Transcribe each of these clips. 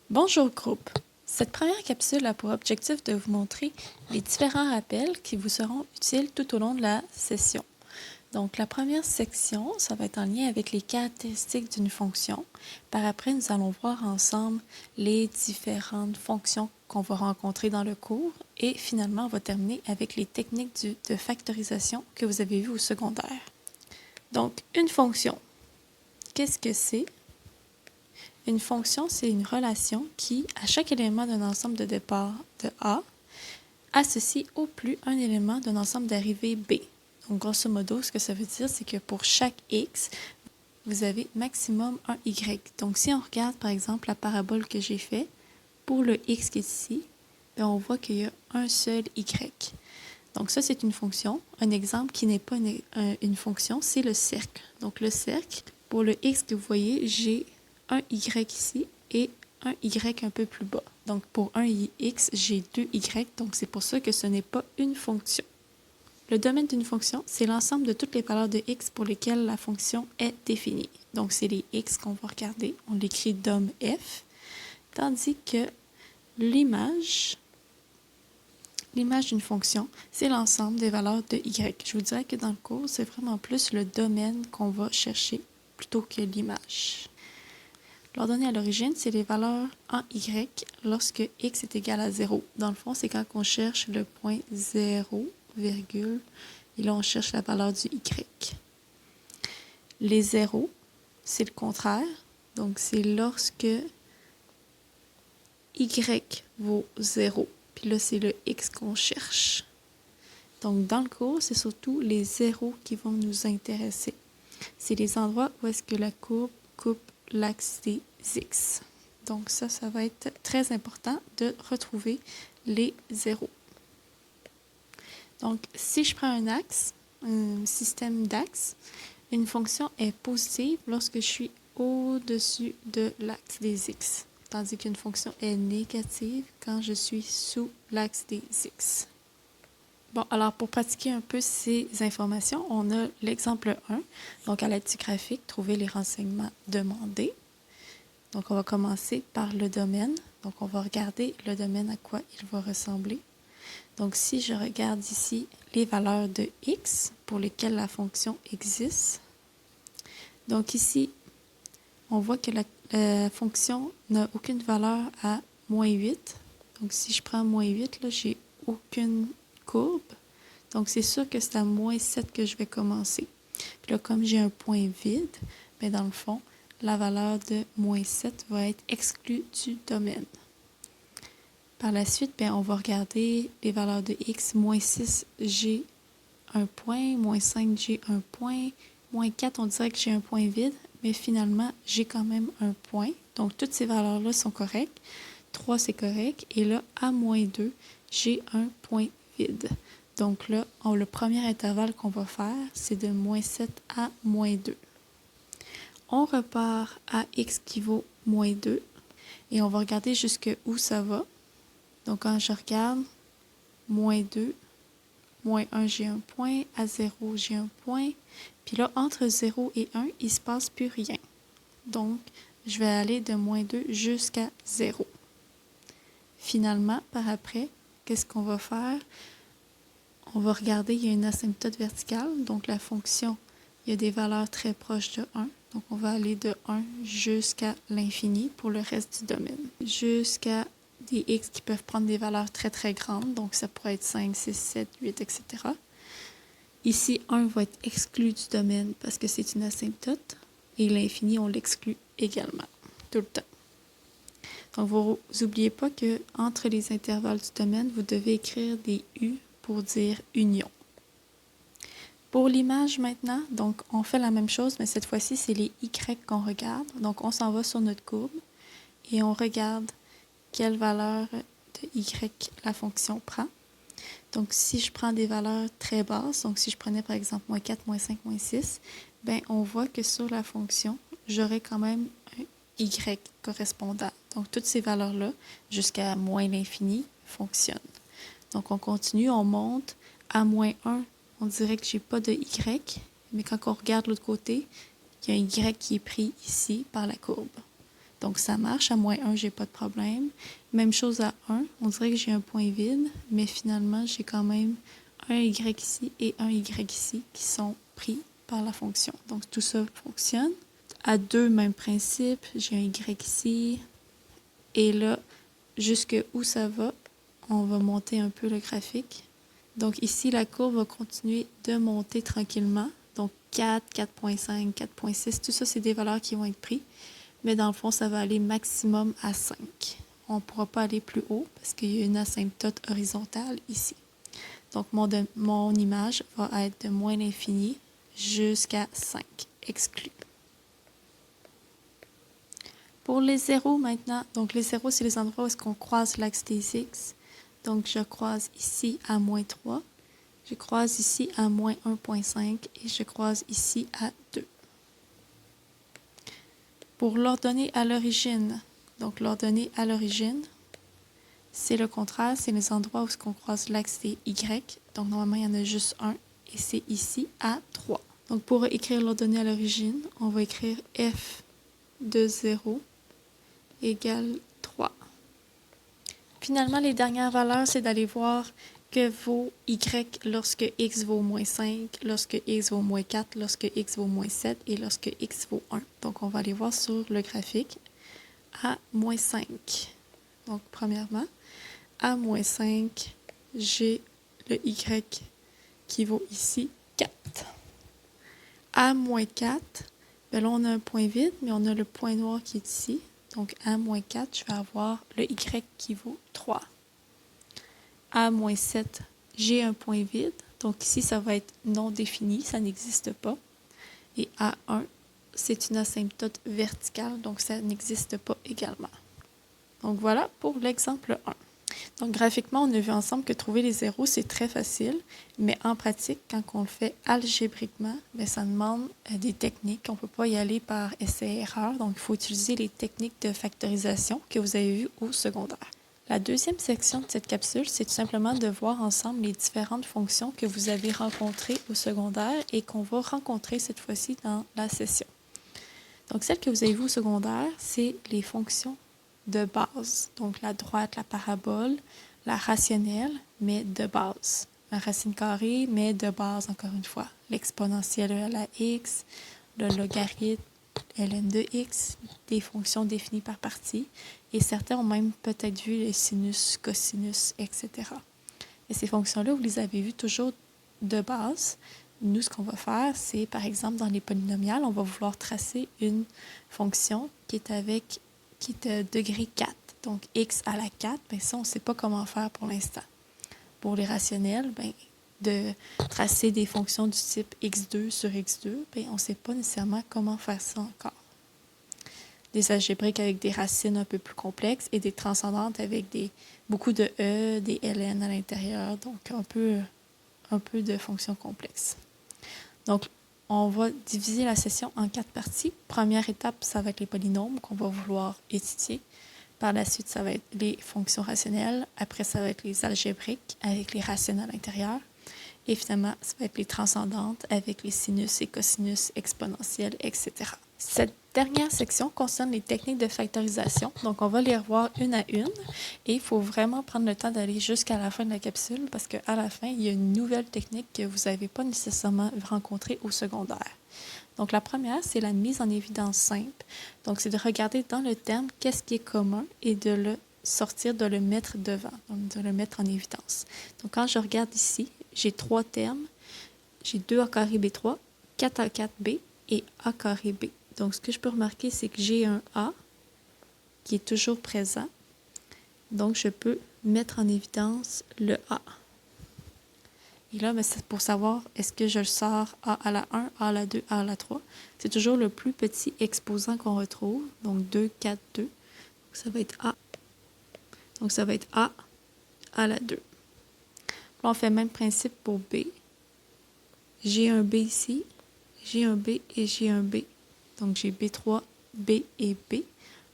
Bonjour groupe! Cette première capsule a pour objectif de vous montrer les différents rappels qui vous seront utiles tout au long de la session. Donc la première section, ça va être en lien avec les caractéristiques d'une fonction. Par après, nous allons voir ensemble les différentes fonctions qu'on va rencontrer dans le cours et finalement, on va terminer avec les techniques de factorisation que vous avez vues au secondaire. Donc, une fonction, qu'est-ce que c'est? Une fonction, c'est une relation qui, à chaque élément d'un ensemble de départ de A, associe au plus un élément d'un ensemble d'arrivée B. Donc, grosso modo, ce que ça veut dire, c'est que pour chaque X, vous avez maximum un Y. Donc, si on regarde, par exemple, la parabole que j'ai faite, pour le X qui est ici, bien, on voit qu'il y a un seul Y. Donc, ça, c'est une fonction. Un exemple qui n'est pas une fonction, c'est le cercle. Donc, le cercle, pour le X que vous voyez, j'ai un Y ici et un Y un peu plus bas. Donc, pour un X, j'ai deux Y, donc c'est pour ça que ce n'est pas une fonction. Le domaine d'une fonction, c'est l'ensemble de toutes les valeurs de X pour lesquelles la fonction est définie. Donc, c'est les X qu'on va regarder. On l'écrit dom F, tandis que l'image d'une fonction, c'est l'ensemble des valeurs de Y. Je vous dirais que dans le cours, c'est vraiment plus le domaine qu'on va chercher plutôt que l'image. L'ordonnée à l'origine, c'est les valeurs en Y lorsque X est égal à 0. Dans le fond, c'est quand on cherche le point 0, virgule, et là, on cherche la valeur du Y. Les zéros, c'est le contraire. Donc, c'est lorsque Y vaut 0. Puis là, c'est le X qu'on cherche. Donc, dans le cours, c'est surtout les zéros qui vont nous intéresser. C'est les endroits où est-ce que la courbe coupe l'axe des X. Donc ça va être très important de retrouver les zéros. Donc, si je prends un axe, un système d'axes, une fonction est positive lorsque je suis au-dessus de l'axe des X, tandis qu'une fonction est négative quand je suis sous l'axe des X. Bon, alors pour pratiquer un peu ces informations, on a l'exemple 1. Donc, à l'aide du graphique, trouver les renseignements demandés. Donc, on va commencer par le domaine. Donc, on va regarder le domaine à quoi il va ressembler. Donc, si je regarde ici les valeurs de X pour lesquelles la fonction existe. Donc, ici, on voit que la fonction n'a aucune valeur à moins 8. Donc, si je prends moins 8, là, j'ai aucune courbe. Donc, c'est sûr que c'est à moins 7 que je vais commencer. Puis là, comme j'ai un point vide, bien dans le fond, la valeur de moins 7 va être exclue du domaine. Par la suite, bien, on va regarder les valeurs de x. Moins 6, j'ai un point. Moins 5, j'ai un point. Moins 4, on dirait que j'ai un point vide, mais finalement, j'ai quand même un point. Donc, toutes ces valeurs-là sont correctes. 3, c'est correct. Et là, à moins 2, j'ai un point vide. Donc là, le premier intervalle qu'on va faire, c'est de moins 7 à moins 2. On repart à x qui vaut moins 2 et on va regarder jusqu'où ça va. Donc quand je regarde, moins 2, moins 1, j'ai un point, à 0, j'ai un point. Puis là, entre 0 et 1, il ne se passe plus rien. Donc, je vais aller de moins 2 jusqu'à 0. Finalement, par après, qu'est-ce qu'on va faire? On va regarder, il y a une asymptote verticale, donc la fonction, il y a des valeurs très proches de 1. Donc, on va aller de 1 jusqu'à l'infini pour le reste du domaine. Jusqu'à des x qui peuvent prendre des valeurs très, très grandes. Donc, ça pourrait être 5, 6, 7, 8, etc. Ici, 1 va être exclu du domaine parce que c'est une asymptote. Et l'infini, on l'exclut également, tout le temps. Donc, vous n'oubliez pas qu'entre les intervalles du domaine, vous devez écrire des U pour dire union. Pour l'image maintenant, donc on fait la même chose, mais cette fois-ci, c'est les Y qu'on regarde. Donc, on s'en va sur notre courbe et on regarde quelle valeur de Y la fonction prend. Donc, si je prends des valeurs très basses, donc si je prenais par exemple moins 4, moins 5, moins 6, bien, on voit que sur la fonction, j'aurai quand même un Y correspondant. Donc, toutes ces valeurs-là, jusqu'à moins l'infini, fonctionnent. Donc, on continue, on monte à moins 1. On dirait que je n'ai pas de Y, mais quand on regarde de l'autre côté, il y a un Y qui est pris ici par la courbe. Donc, ça marche. À moins 1, j'ai pas de problème. Même chose à 1. On dirait que j'ai un point vide, mais finalement, j'ai quand même un y ici et un y ici qui sont pris par la fonction. Donc, tout ça fonctionne. À 2, même principe. J'ai un y ici. Et là, jusque où ça va, on va monter un peu le graphique. Donc, ici, la courbe va continuer de monter tranquillement. Donc, 4, 4.5, 4.6, tout ça, c'est des valeurs qui vont être prises. Mais dans le fond, ça va aller maximum à 5. On ne pourra pas aller plus haut parce qu'il y a une asymptote horizontale ici. Donc, mon image va être de moins l'infini jusqu'à 5, exclu. Pour les zéros maintenant, donc les zéros, c'est les endroits où est-ce qu'on croise l'axe des x. Donc, je croise ici à moins 3, je croise ici à moins 1.5 et je croise ici à 2. Pour l'ordonnée à l'origine, donc l'ordonnée à l'origine, c'est le contraire, c'est les endroits où on croise l'axe des y. Donc normalement, il y en a juste un et c'est ici à 3. Donc pour écrire l'ordonnée à l'origine, on va écrire f de 0 égale 3. Finalement, les dernières valeurs, c'est d'aller voir que vaut y lorsque x vaut moins 5, lorsque x vaut moins 4, lorsque x vaut moins 7 et lorsque x vaut 1. Donc, on va aller voir sur le graphique à moins 5. Donc, premièrement, à moins 5, j'ai le y qui vaut ici 4. À moins 4, ben là, on a un point vide, mais on a le point noir qui est ici. Donc, à moins 4, je vais avoir le y qui vaut 3. À moins 7, j'ai un point vide. Donc, ici, ça va être non défini, ça n'existe pas. Et à 1, c'est une asymptote verticale, donc ça n'existe pas également. Donc, voilà pour l'exemple 1. Donc, graphiquement, on a vu ensemble que trouver les zéros, c'est très facile, mais en pratique, quand on le fait algébriquement, bien, ça demande des techniques. On ne peut pas y aller par essai-erreur, donc il faut utiliser les techniques de factorisation que vous avez vues au secondaire. La deuxième section de cette capsule, c'est tout simplement de voir ensemble les différentes fonctions que vous avez rencontrées au secondaire et qu'on va rencontrer cette fois-ci dans la session. Donc, celles que vous avez vues au secondaire, c'est les fonctions de base. Donc, la droite, la parabole, la rationnelle, mais de base. La racine carrée, mais de base, encore une fois. L'exponentielle à la x, le logarithme, ln de x, des fonctions définies par partie. Et certains ont même peut-être vu les sinus, cosinus, etc. Et ces fonctions-là, vous les avez vues toujours de base. Nous, ce qu'on va faire, c'est, par exemple, dans les polynomiales, on va vouloir tracer une fonction qui est degré 4. Donc, x à la 4, bien ça, on ne sait pas comment faire pour l'instant. Pour les rationnels, bien, de tracer des fonctions du type x2 sur x2, bien, on ne sait pas nécessairement comment faire ça encore. Des algébriques avec des racines un peu plus complexes et des transcendantes avec beaucoup de e, des ln à l'intérieur, donc un peu de fonctions complexes. Donc, on va diviser la session en 4 parties. Première étape, ça va être les polynômes qu'on va vouloir étudier. Par la suite, ça va être les fonctions rationnelles. Après, ça va être les algébriques avec les racines à l'intérieur. Et finalement, ça va être les transcendantes avec les sinus et cosinus exponentiels, etc. Cette dernière section concerne les techniques de factorisation. Donc, on va les revoir une à une. Et il faut vraiment prendre le temps d'aller jusqu'à la fin de la capsule parce qu'à la fin, il y a une nouvelle technique que vous n'avez pas nécessairement rencontrée au secondaire. Donc, la première, c'est la mise en évidence simple. Donc, c'est de regarder dans le terme qu'est-ce qui est commun et de le sortir, de le mettre devant, donc de le mettre en évidence. Donc, quand je regarde ici, j'ai 3 termes. J'ai 2a carré b3, 4a4b et a carré b. Donc, ce que je peux remarquer, c'est que j'ai un a qui est toujours présent. Donc, je peux mettre en évidence le a. Et là, c'est pour savoir est-ce que je le sors a à la 1, a à la 2, a à la 3. C'est toujours le plus petit exposant qu'on retrouve. Donc, 2, 4, 2. Donc, ça va être a. Donc, ça va être a à la 2. Là, on fait le même principe pour b. J'ai un b ici, j'ai un b et j'ai un b. Donc, j'ai b3, b et b.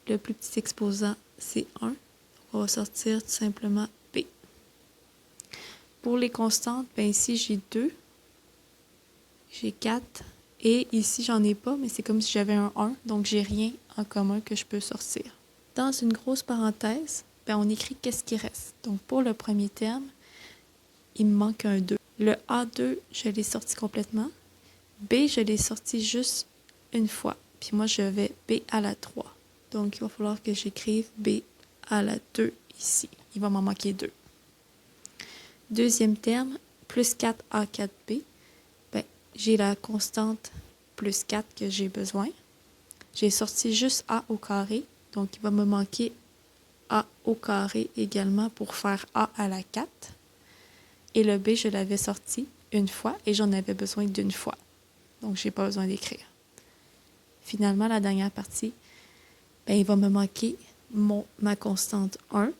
Le plus petit exposant, c'est 1. Donc, on va sortir tout simplement b. Pour les constantes, bien ici, j'ai 2, j'ai 4, et ici, j'en ai pas, mais c'est comme si j'avais un 1, donc j'ai rien en commun que je peux sortir. Dans une grosse parenthèse, ben, on écrit qu'est-ce qui reste. Donc, pour le premier terme, il me manque un 2. Le A2, je l'ai sorti complètement. B, je l'ai sorti juste une fois. Puis moi, je vais B à la 3. Donc, il va falloir que j'écrive B à la 2 ici. Il va m'en manquer 2. Deuxième terme, plus 4 A4B. Ben, j'ai la constante plus 4 que j'ai besoin. J'ai sorti juste A au carré. Donc, il va me manquer A au carré également pour faire A à la 4. Et le B, je l'avais sorti une fois et j'en avais besoin d'une fois. Donc, je n'ai pas besoin d'écrire. Finalement, la dernière partie, ben, il va me manquer ma constante 1.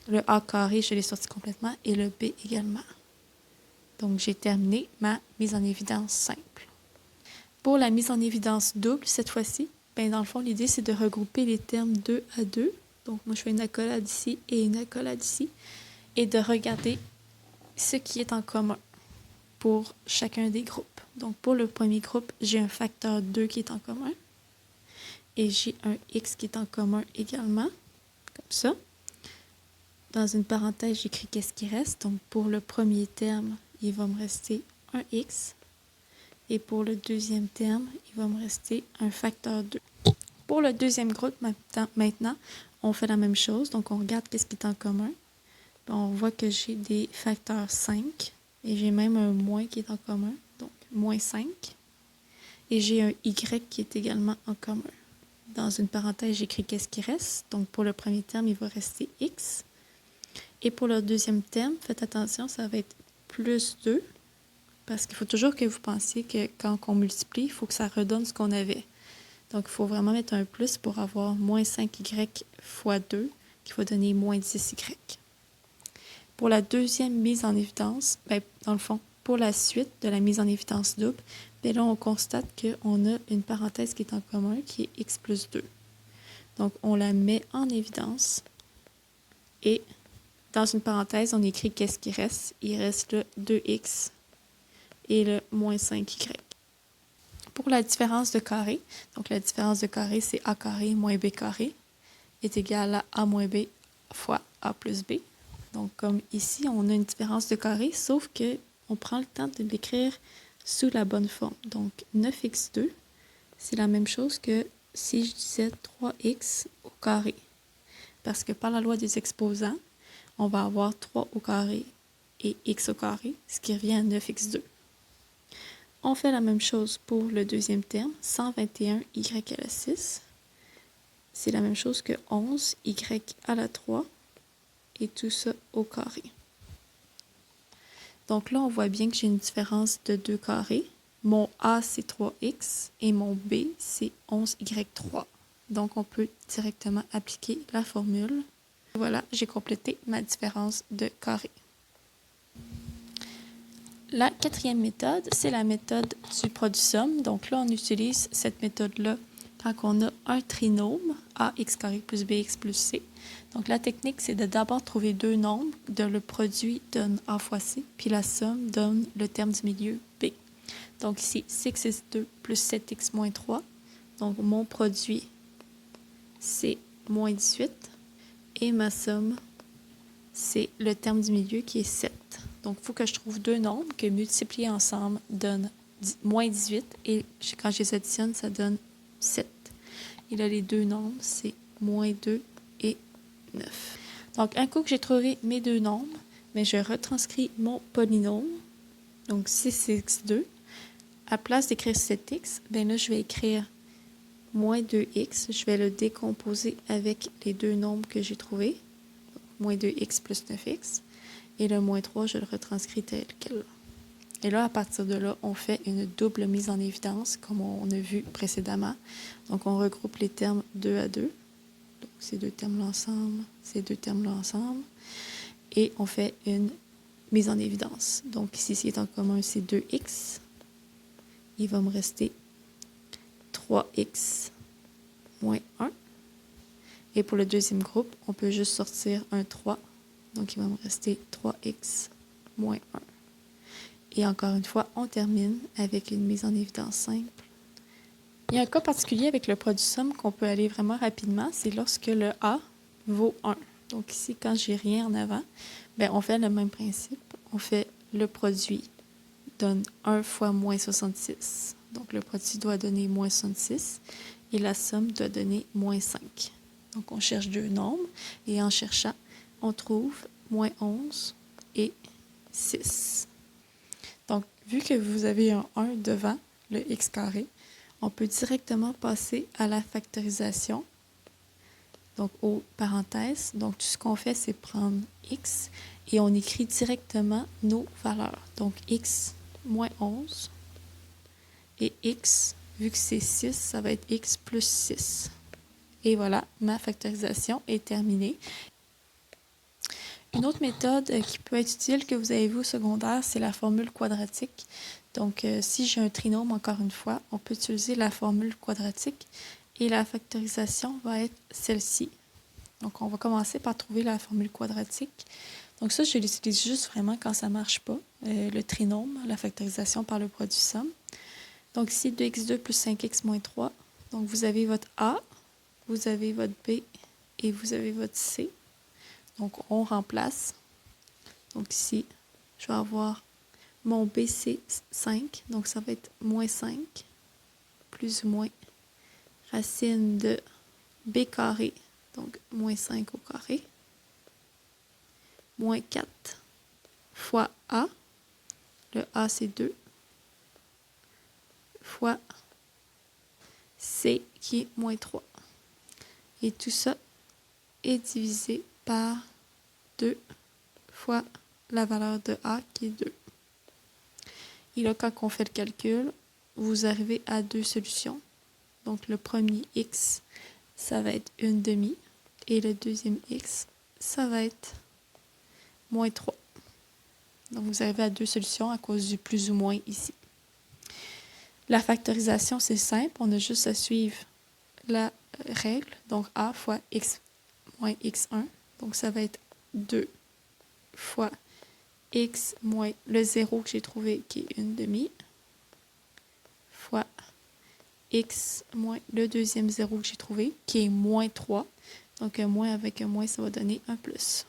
Le A carré, je l'ai sorti complètement et le B également. Donc, j'ai terminé ma mise en évidence simple. Pour la mise en évidence double, cette fois-ci, ben, dans le fond, l'idée, c'est de regrouper les termes 2 à 2. Donc, moi, je fais une accolade ici et une accolade ici. Et de regarder ce qui est en commun pour chacun des groupes. Donc, pour le premier groupe, j'ai un facteur 2 qui est en commun. Et j'ai un x qui est en commun également, comme ça. Dans une parenthèse, j'écris qu'est-ce qui reste. Donc, pour le premier terme, il va me rester un x. Et pour le deuxième terme, il va me rester un facteur 2. Pour le deuxième groupe, maintenant, on fait la même chose. Donc, on regarde qu'est-ce qui est en commun. On voit que j'ai des facteurs 5 et j'ai même un moins qui est en commun, donc moins 5. Et j'ai un y qui est également en commun. Dans une parenthèse, j'écris qu'est-ce qui reste. Donc pour le premier terme, il va rester x. Et pour le deuxième terme, faites attention, ça va être plus 2. Parce qu'il faut toujours que vous pensiez que quand on multiplie, il faut que ça redonne ce qu'on avait. Donc il faut vraiment mettre un plus pour avoir moins 5y fois 2, qui va donner moins 10y. Pour la deuxième mise en évidence, ben, dans le fond, pour la suite de la mise en évidence double, ben là, on constate qu'on a une parenthèse qui est en commun, qui est x plus 2. Donc, on la met en évidence et dans une parenthèse, on écrit qu'est-ce qui reste. Il reste le 2x et le moins 5y. Pour la différence de carré, donc la différence de carré, c'est a carré moins b carré est égal à a moins b fois a plus b. Donc, comme ici, on a une différence de carré, sauf qu'on prend le temps de l'écrire sous la bonne forme. Donc, 9x2, c'est la même chose que si je disais 3x au carré. Parce que par la loi des exposants, on va avoir 3 au carré et x au carré, ce qui revient à 9x2. On fait la même chose pour le deuxième terme, 121y à la 6. C'est la même chose que 11y à la 3. Et tout ça au carré. Donc là, on voit bien que j'ai une différence de 2 carrés. Mon A, c'est 3x et mon B, c'est 11y3. Donc, on peut directement appliquer la formule. Voilà, j'ai complété ma différence de carré. La quatrième méthode, c'est la méthode du produit-somme. Donc là, on utilise cette méthode-là quand on a un trinôme, ax carré plus bx plus c. Donc la technique, c'est de d'abord trouver deux nombres, le produit donne a fois c, puis la somme donne le terme du milieu b. Donc ici, 6x2 plus 7x moins 3. Donc mon produit, c'est moins 18. Et ma somme, c'est le terme du milieu qui est 7. Donc il faut que je trouve deux nombres que multipliés ensemble donnent moins 18. Et quand je les additionne, ça donne 7. Et là, les deux nombres, c'est moins 2 et 9. Donc, un coup que j'ai trouvé mes deux nombres, mais je retranscris mon polynôme, donc 6x2. À place d'écrire 7x, bien là, je vais écrire moins 2x. Je vais le décomposer avec les deux nombres que j'ai trouvés. Moins 2x plus 9x. Et le moins 3, je le retranscris tel quel. Et là, à partir de là, on fait une double mise en évidence, comme on a vu précédemment. Donc, on regroupe les termes 2 à 2. Donc, ces deux termes-là ensemble, ces deux termes-là ensemble. Et on fait une mise en évidence. Donc, ici, ce qui est en commun, c'est 2x. Il va me rester 3x moins 1. Et pour le deuxième groupe, on peut juste sortir un 3. Donc, il va me rester 3x moins 1. Et encore une fois, on termine avec une mise en évidence simple. Il y a un cas particulier avec le produit somme qu'on peut aller vraiment rapidement, c'est lorsque le A vaut 1. Donc ici, quand j'ai rien en avant, ben on fait le même principe. On fait le produit donne 1 fois moins 66. Donc le produit doit donner moins 66 et la somme doit donner moins 5. Donc on cherche deux nombres et en cherchant, on trouve moins 11 et 6. Donc vu que vous avez un 1 devant le x carré, on peut directement passer à la factorisation, donc aux parenthèses. Donc, tout ce qu'on fait, c'est prendre x et on écrit directement nos valeurs. Donc, x moins 11 et x, vu que c'est 6, ça va être x plus 6. Et voilà, ma factorisation est terminée. Une autre méthode qui peut être utile que vous avez vue au secondaire, c'est la formule quadratique. Donc, si j'ai un trinôme, encore une fois, on peut utiliser la formule quadratique et la factorisation va être celle-ci. Donc, on va commencer par trouver la formule quadratique. Donc, ça, je l'utilise juste vraiment quand ça ne marche pas, le trinôme, la factorisation par le produit somme. Donc, ici, 2x2 plus 5x moins 3. Donc, vous avez votre A, vous avez votre B et vous avez votre C. Donc, on remplace. Donc, ici, je vais avoir mon B, c'est 5. Donc, ça va être moins 5 plus ou moins racine de B carré. Donc, moins 5 au carré. Moins 4 fois A. Le A, c'est 2. Fois C, qui est moins 3. Et tout ça est divisé par 2 fois la valeur de A qui est 2. Et là, quand on fait le calcul, vous arrivez à deux solutions. Donc, le premier x, ça va être une demi. Et le deuxième x, ça va être moins 3. Donc, vous arrivez à deux solutions à cause du plus ou moins ici. La factorisation, c'est simple. On a juste à suivre la règle. Donc, a fois x moins x1. Donc, ça va être 2 fois x moins le 0 que j'ai trouvé, qui est une demi, fois x moins le deuxième 0 que j'ai trouvé, qui est moins 3. Donc, un moins avec un moins, ça va donner un plus.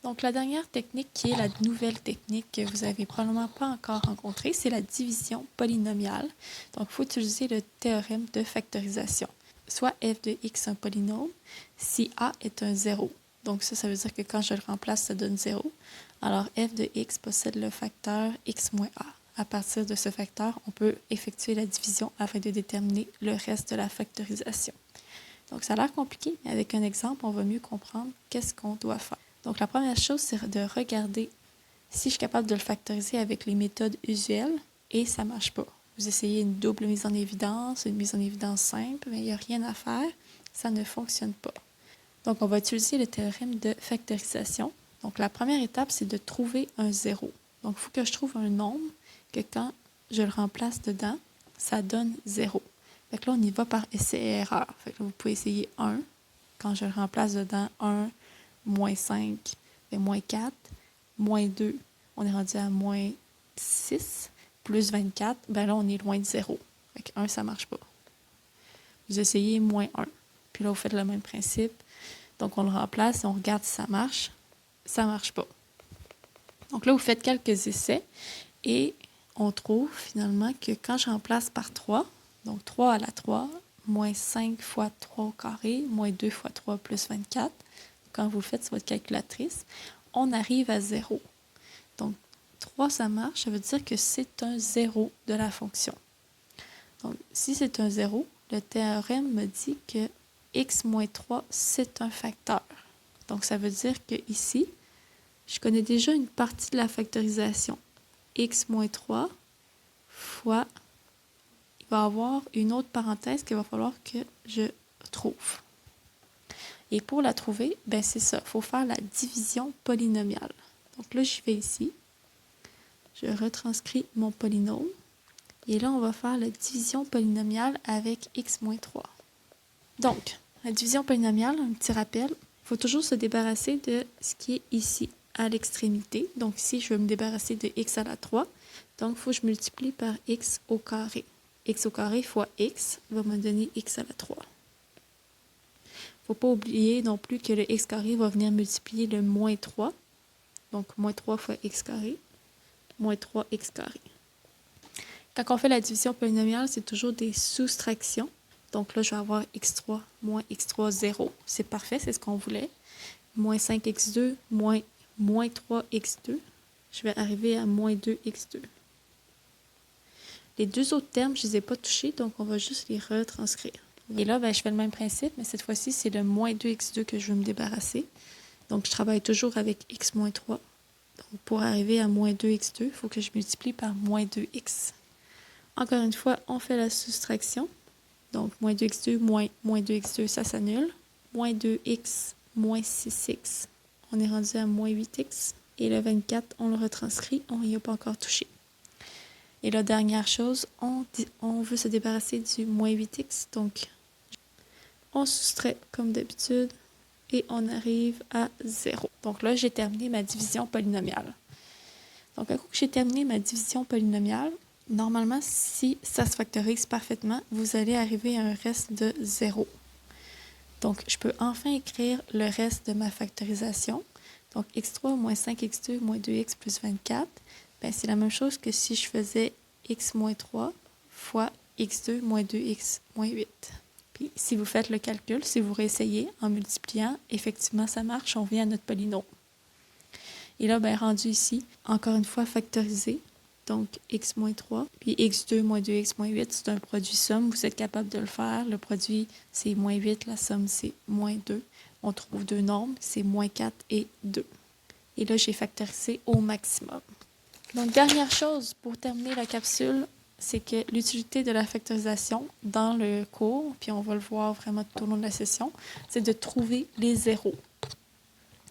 Donc, la dernière technique, qui est la nouvelle technique que vous n'avez probablement pas encore rencontrée, c'est la division polynomiale. Donc, il faut utiliser le théorème de factorisation. Soit f de x un polynôme, si a est un 0. Donc, ça veut dire que quand je le remplace, ça donne 0. Alors, f de x possède le facteur x moins a. À partir de ce facteur, on peut effectuer la division afin de déterminer le reste de la factorisation. Donc, ça a l'air compliqué, mais avec un exemple, on va mieux comprendre qu'est-ce qu'on doit faire. Donc, la première chose, c'est de regarder si je suis capable de le factoriser avec les méthodes usuelles et ça ne marche pas. Vous essayez une double mise en évidence, une mise en évidence simple, mais il n'y a rien à faire, ça ne fonctionne pas. Donc, on va utiliser le théorème de factorisation. Donc, la première étape, c'est de trouver un 0. Donc, il faut que je trouve un nombre que quand je le remplace dedans, ça donne 0. Fait que là, on y va par essai et erreur. Fait que là, vous pouvez essayer 1. Quand je le remplace dedans, 1, moins 5, fait moins 4, moins 2, on est rendu à moins 6, plus 24, ben là, on est loin de 0. Fait que 1, ça ne marche pas. Vous essayez moins 1. Puis là, vous faites le même principe. Donc, on le remplace et on regarde si ça marche. Ça ne marche pas. Donc là, vous faites quelques essais et on trouve finalement que quand je remplace par 3, donc 3 à la 3, moins 5 fois 3 au carré, moins 2 fois 3 plus 24, quand vous le faites sur votre calculatrice, on arrive à 0. Donc, 3, ça marche, ça veut dire que c'est un 0 de la fonction. Donc, si c'est un 0, le théorème me dit que x moins 3, c'est un facteur. Donc, ça veut dire que ici, je connais déjà une partie de la factorisation. X moins 3 fois, il va y avoir une autre parenthèse qu'il va falloir que je trouve. Et pour la trouver, ben c'est ça, il faut faire la division polynomiale. Donc là, je vais ici, je retranscris mon polynôme, et là, on va faire la division polynomiale avec x moins 3. Donc, la division polynomiale, un petit rappel, il faut toujours se débarrasser de ce qui est ici, à l'extrémité. Donc ici, je veux me débarrasser de x à la 3. Donc, il faut que je multiplie par x au carré. X au carré fois x va me donner x à la 3. Il ne faut pas oublier non plus que le x carré va venir multiplier le moins 3. Donc, moins 3 fois x carré, moins 3x carré. Quand on fait la division polynomiale, c'est toujours des soustractions. Donc là, je vais avoir x3 moins x3, 0. C'est parfait, c'est ce qu'on voulait. Moins 5x2 moins 3x2. Je vais arriver à moins 2x2. Les deux autres termes, je ne les ai pas touchés, donc on va juste les retranscrire. Et là, je fais le même principe, mais cette fois-ci, c'est le moins 2x2 que je veux me débarrasser. Donc, je travaille toujours avec x moins 3. Donc, pour arriver à moins 2x2, il faut que je multiplie par moins 2x. Encore une fois, on fait la soustraction. Donc, moins 2x2 moins 2x2, ça s'annule. Moins 2x moins 6x. On est rendu à moins 8x. Et le 24, on le retranscrit, on n'y a pas encore touché. Et la dernière chose, on veut se débarrasser du moins 8x. Donc, on soustrait comme d'habitude et on arrive à 0. Donc là, j'ai terminé ma division polynomiale. Donc, un coup que j'ai terminé ma division polynomiale, normalement, si ça se factorise parfaitement, vous allez arriver à un reste de 0. Donc, je peux enfin écrire le reste de ma factorisation. Donc, x3 moins 5x2 moins 2x plus 24, c'est la même chose que si je faisais x moins 3 fois x2 moins 2x moins 8. Puis, si vous faites le calcul, si vous réessayez en multipliant, effectivement, ça marche, on vient à notre polynôme. Et là, rendu ici, encore une fois, factorisé. Donc, x moins 3, puis x2 moins 2x moins 8, c'est un produit somme. Vous êtes capable de le faire. Le produit, c'est moins 8, la somme, c'est moins 2. On trouve deux nombres, c'est moins 4 et 2. Et là, j'ai factorisé au maximum. Donc, dernière chose pour terminer la capsule, c'est que l'utilité de la factorisation dans le cours, puis on va le voir vraiment tout au long de la session, c'est de trouver les zéros.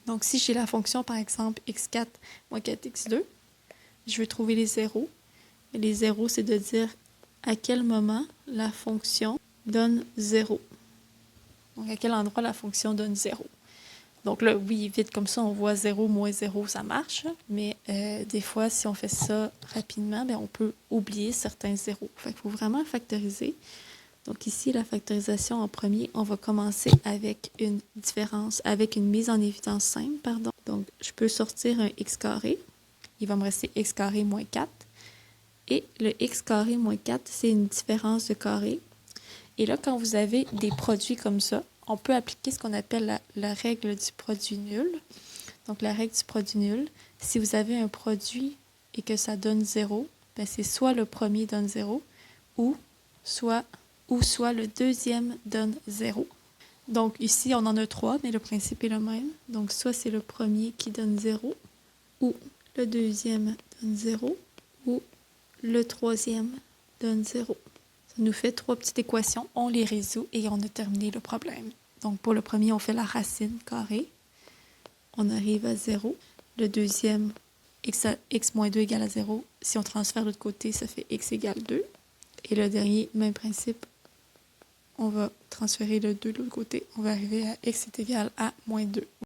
Donc, si j'ai la fonction, par exemple, x4 moins 4x2, je veux trouver les zéros. Et les zéros, c'est de dire à quel moment la fonction donne 0. Donc, à quel endroit la fonction donne 0. Donc là, oui, vite comme ça, on voit 0 moins 0, ça marche. Mais des fois, si on fait ça rapidement, on peut oublier certains zéros. Fait qu'il faut vraiment factoriser. Donc ici, la factorisation en premier, on va commencer avec une différence, avec une mise en évidence simple, pardon. Donc, je peux sortir un x carré. Il va me rester x carré moins 4. Et le x carré moins 4, c'est une différence de carré. Et là, quand vous avez des produits comme ça, on peut appliquer ce qu'on appelle la règle du produit nul. Donc, la règle du produit nul, si vous avez un produit et que ça donne 0, c'est soit le premier donne 0 ou soit le deuxième donne 0. Donc, ici, on en a 3, mais le principe est le même. Donc, soit c'est le premier qui donne 0 ou le deuxième donne 0 ou le troisième donne 0. Ça nous fait 3 petites équations, on les résout et on a terminé le problème. Donc, pour le premier, on fait la racine carrée. On arrive à 0. Le deuxième, x moins 2 égale à 0. Si on transfère de l'autre côté, ça fait x égale 2. Et le dernier, même principe, on va transférer le 2 de l'autre côté. On va arriver à x est égal à moins 2.